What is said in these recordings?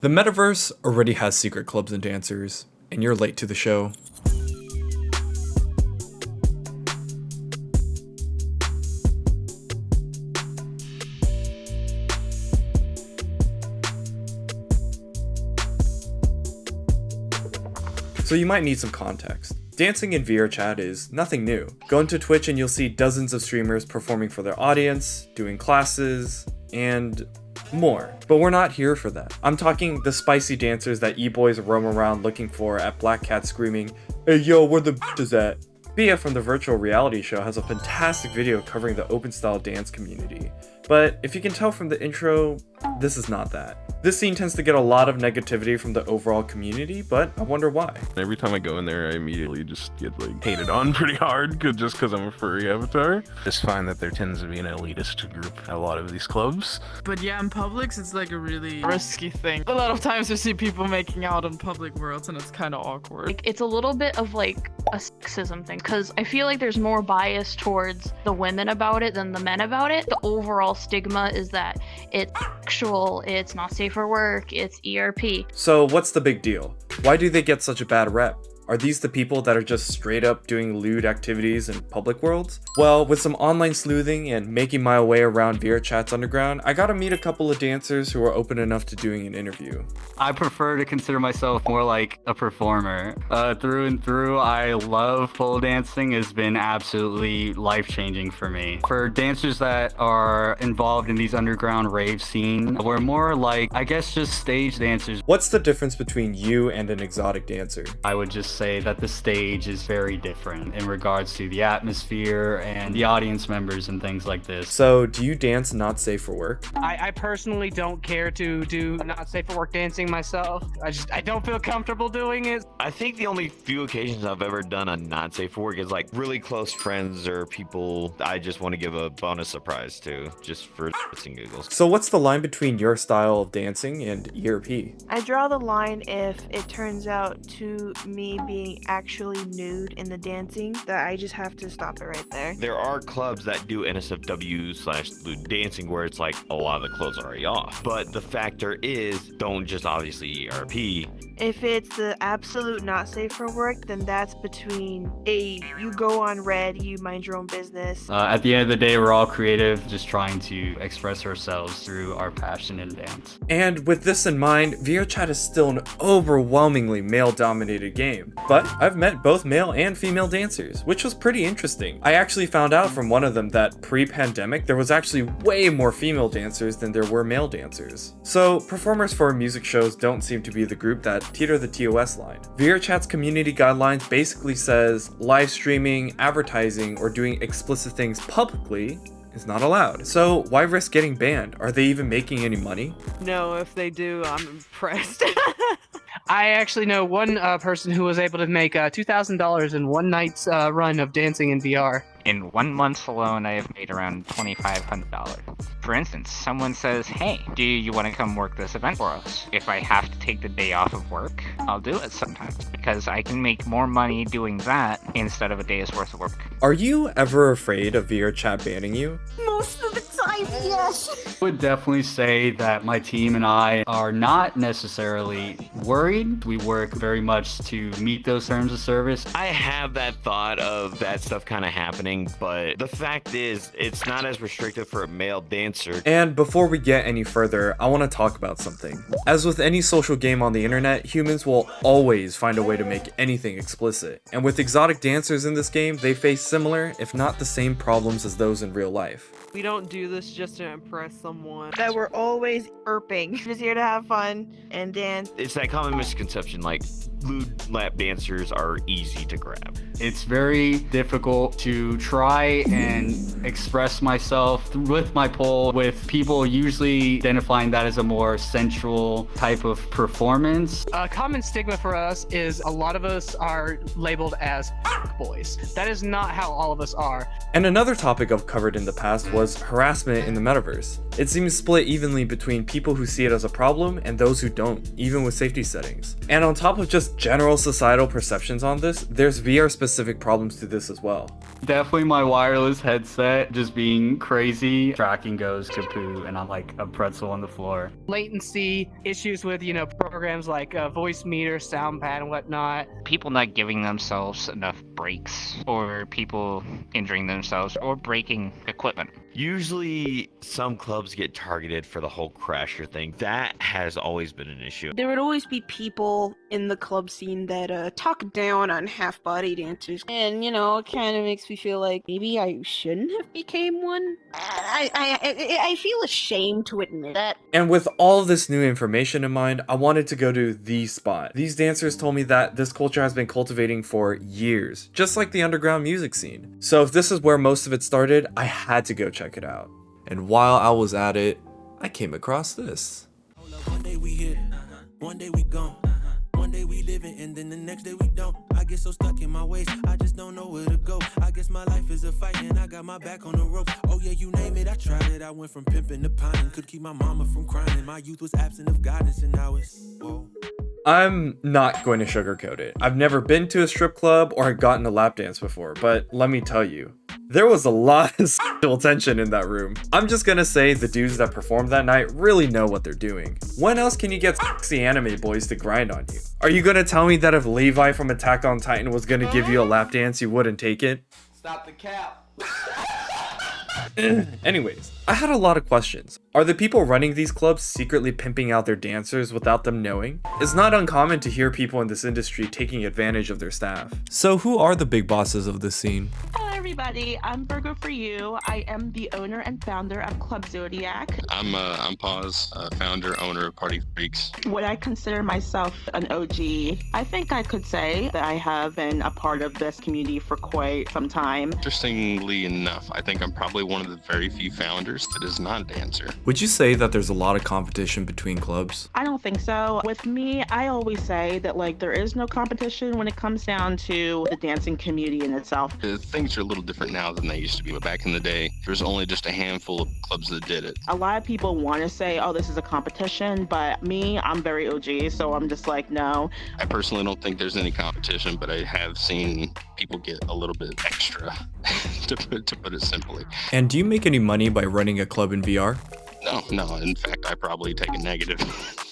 The Metaverse already has secret clubs and dancers, and you're late to the show. So you might need some context. Dancing in VRChat is nothing new. Go into Twitch and you'll see dozens of streamers performing for their audience, doing classes, and more. But we're not here for that. I'm talking the spicy dancers that e-boys roam around looking for at Black Cat screaming, "Hey yo, where the bitches at?" Bia from the virtual reality show has a fantastic video covering the open style dance community. But if you can tell from the intro, this is not that. This scene tends to get a lot of negativity from the overall community, but I wonder why. Every time I go in there, I immediately just get hated on pretty hard just because I'm a furry avatar. Just find that there tends to be an elitist group at a lot of these clubs. But yeah, in Publix, it's a really risky thing. A lot of times I see people making out in public worlds and it's kind of awkward. It's a little bit of a sexism thing, because I feel like there's more bias towards the women about it than the men about it. The overall stigma is that it's sexual, it's not safe for work, it's ERP. So what's the big deal? Why do they get such a bad rep? Are these the people that are just straight up doing lewd activities in public worlds? Well, with some online sleuthing and making my way around VRChat's underground, I got to meet a couple of dancers who are open enough to doing an interview. I prefer to consider myself more like a performer. Through and through, I love pole dancing. It's been absolutely life-changing for me. For dancers that are involved in these underground rave scene, we're more like, I guess, just stage dancers. What's the difference between you and an exotic dancer? I would just say that the stage is very different in regards to the atmosphere and the audience members and things like this. So do you dance not safe for work? I personally don't care to do not safe for work dancing myself. I don't feel comfortable doing it. I think the only few occasions I've ever done a not safe for work is really close friends or people I just want to give a bonus surprise to, just for shits and giggles. So what's the line between your style of dancing and ERP? I draw the line if it turns out to me being actually nude in the dancing, that I just have to stop it right there. There are clubs that do NSFW/lewd dancing where it's a lot of the clothes are already off. But the factor is, don't just obviously ERP. If it's the absolute not safe for work, then that's between you go on red, you mind your own business. At the end of the day, we're all creative, just trying to express ourselves through our passion in dance. And with this in mind, VRChat is still an overwhelmingly male-dominated game. But I've met both male and female dancers, which was pretty interesting. I actually found out from one of them that pre-pandemic, there was actually way more female dancers than there were male dancers. So performers for music shows don't seem to be the group that teeter the TOS line. VRChat's community guidelines basically says live streaming, advertising, or doing explicit things publicly is not allowed. So why risk getting banned? Are they even making any money? No, if they do, I'm impressed. I actually know one person who was able to make $2,000 in one night's run of dancing in VR. In 1 month alone, I have made around $2,500. For instance, someone says, "Hey, do you want to come work this event for us?" If I have to take the day off of work, I'll do it sometimes, because I can make more money doing that instead of a day's worth of work. Are you ever afraid of VRChat banning you? Most of the time, yes. I would definitely say that my team and I are not necessarily worried. We work very much to meet those terms of service. I have that thought of that stuff kind of happening, but the fact is, it's not as restrictive for a male dancer. And before we get any further, I want to talk about something. As with any social game on the internet, humans will always find a way to make anything explicit. And with exotic dancers in this game, they face similar, if not the same problems as those in real life. We don't do this just to impress someone. That we're always erping. Just here to have fun and dance. It's that common misconception, lewd lap dancers are easy to grab. It's very difficult to try and express myself with my pole, with people usually identifying that as a more sensual type of performance. A common stigma for us is a lot of us are labeled as boys. That is not how all of us are. And another topic I've covered in the past was harassment in the Metaverse. It seems split evenly between people who see it as a problem and those who don't, even with safety settings. And on top of just general societal perceptions on this, there's VR specific problems to this as well. Definitely my wireless headset just being crazy. Tracking goes kaput and I'm like a pretzel on the floor. Latency, issues with, programs like voice meter, sound pad, and whatnot. People not giving themselves enough breaks, or people injuring themselves or breaking equipment. Usually, some clubs get targeted for the whole crasher thing. That has always been an issue. There would always be people in the club scene that talk down on half-body dancers. And, it kind of makes me feel like maybe I shouldn't have became one. I feel ashamed to admit that. And with all this new information in mind, I wanted to go to the spot. These dancers told me that this culture has been cultivating for years, just like the underground music scene. So if this is where most of it started, I had to go check it out. And while I was at it, I came across this. One day we here, one day we gone. One day we living and then the next day we don't. I get so stuck in my ways, I just don't know where to go. I guess my life is a fight and I got my back on the rope. Oh yeah, you name it, I tried it. I went from pimping to pining, could keep my mama from crying. My youth was absent of guidance and now it's whoa. I'm not going to sugarcoat it. I've never been to a strip club or gotten a lap dance before, but let me tell you, there was a lot of sexual tension in that room. I'm just gonna say the dudes that performed that night really know what they're doing. When else can you get sexy anime boys to grind on you? Are you gonna tell me that if Levi from Attack on Titan was gonna give you a lap dance, you wouldn't take it? Stop the cap. Anyways, I had a lot of questions. Are the people running these clubs secretly pimping out their dancers without them knowing? It's not uncommon to hear people in this industry taking advantage of their staff. So who are the big bosses of this scene? Hello everybody, I'm Virgo for you. I am the owner and founder of Club Zodiac. I'm Paz, founder, owner of Party Freaks. Would I consider myself an OG? I think I could say that I have been a part of this community for quite some time. Interestingly enough, I think I'm probably one of the very few founders that is not a dancer. Would you say that there's a lot of competition between clubs? I don't think so. With me, I always say that there is no competition when it comes down to the dancing community in itself. Things are a little different now than they used to be, but back in the day, there was only just a handful of clubs that did it. A lot of people want to say, oh, this is a competition, but me, I'm very OG, so I'm just like, no. I personally don't think there's any competition, but I have seen people get a little bit extra, to put it simply. And do you make any money by running a club in VR? No. In fact, I probably take a negative.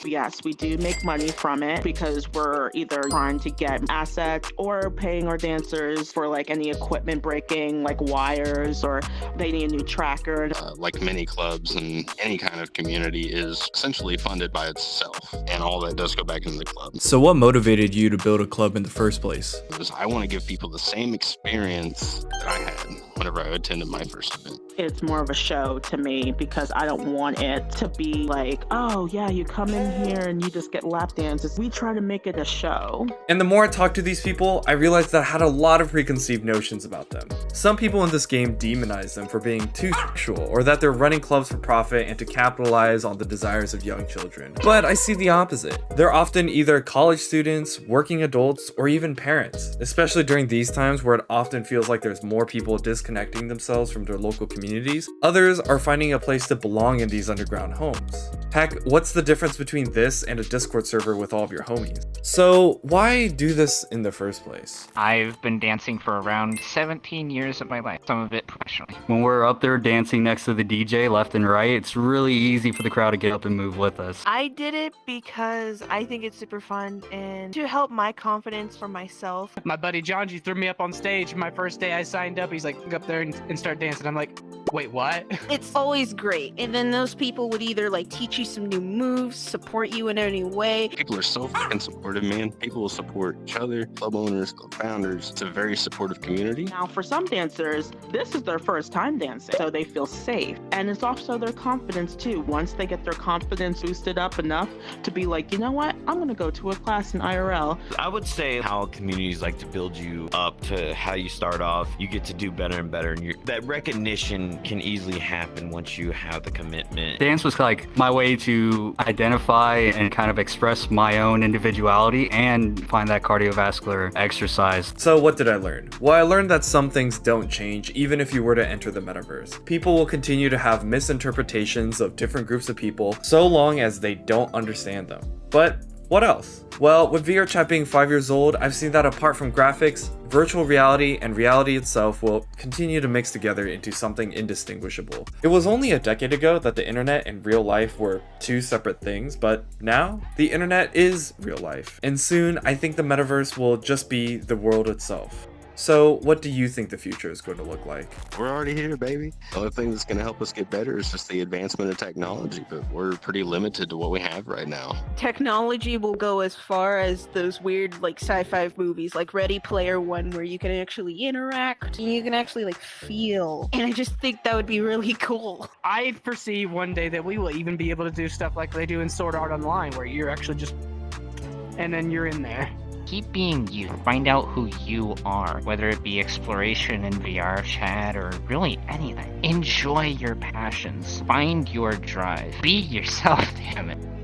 Yes, we do make money from it because we're either trying to get assets or paying our dancers for any equipment breaking, like wires, or they need a new tracker. Like many clubs and any kind of community is essentially funded by itself, and all that does go back into the club. So what motivated you to build a club in the first place? Because I want to give people the same experience that I had whenever I attended my first event. It's more of a show to me because I don't want it to be like, oh yeah, you come in here and you just get lap dances. We try to make it a show. And the more I talked to these people, I realized that I had a lot of preconceived notions about them. Some people in this game demonize them for being too sexual, or that they're running clubs for profit and to capitalize on the desires of young children. But I see the opposite. They're often either college students, working adults, or even parents, especially during these times where it often feels like there's more people disconnecting themselves from their local communities. Others are finding a place to belong in these underground homes. Heck, what's the difference between this and a Discord server with all of your homies? So why do this in the first place? I've been dancing for around 17 years of my life, some of it professionally. When we're up there dancing next to the DJ left and right, it's really easy for the crowd to get up and move with us. I did it because I think it's super fun and to help my confidence for myself. My buddy Zhang threw me up on stage my first day I signed up. He's like, go up there and start dancing. I'm like, wait, what? It's always great. And then those people would either teach you some new moves, support you in any way. People are so fucking supportive, man. People will support each other, club owners, club founders. It's a very supportive community. Now, for some dancers, this is their first time dancing, so they feel safe. And it's also their confidence too. Once they get their confidence boosted up enough to be like, you know what? I'm gonna go to a class in IRL. I would say how communities like to build you up to how you start off. You get to do better and better, and that recognition can easily happen once you have the commitment. Dance was my way to identify and kind of express my own individuality reality and find that cardiovascular exercise. So what did I learn? Well, I learned that some things don't change even if you were to enter the metaverse. People will continue to have misinterpretations of different groups of people so long as they don't understand them. But what else? Well, with VRChat being 5 years old, I've seen that apart from graphics, virtual reality and reality itself will continue to mix together into something indistinguishable. It was only a decade ago that the internet and real life were two separate things, but now the internet is real life. And soon, I think the metaverse will just be the world itself. So, what do you think the future is going to look like? We're already here, baby. The only thing that's going to help us get better is just the advancement of technology, but we're pretty limited to what we have right now. Technology will go as far as those weird, like, sci-fi movies, like Ready Player One, where you can actually interact and you can actually, like, feel. And I just think that would be really cool. I foresee one day that we will even be able to do stuff like they do in Sword Art Online, where you're actually just... and then you're in there. Keep being you. Find out who you are, whether it be exploration in VRChat or really anything. Enjoy your passions. Find your drive. Be yourself, damn it.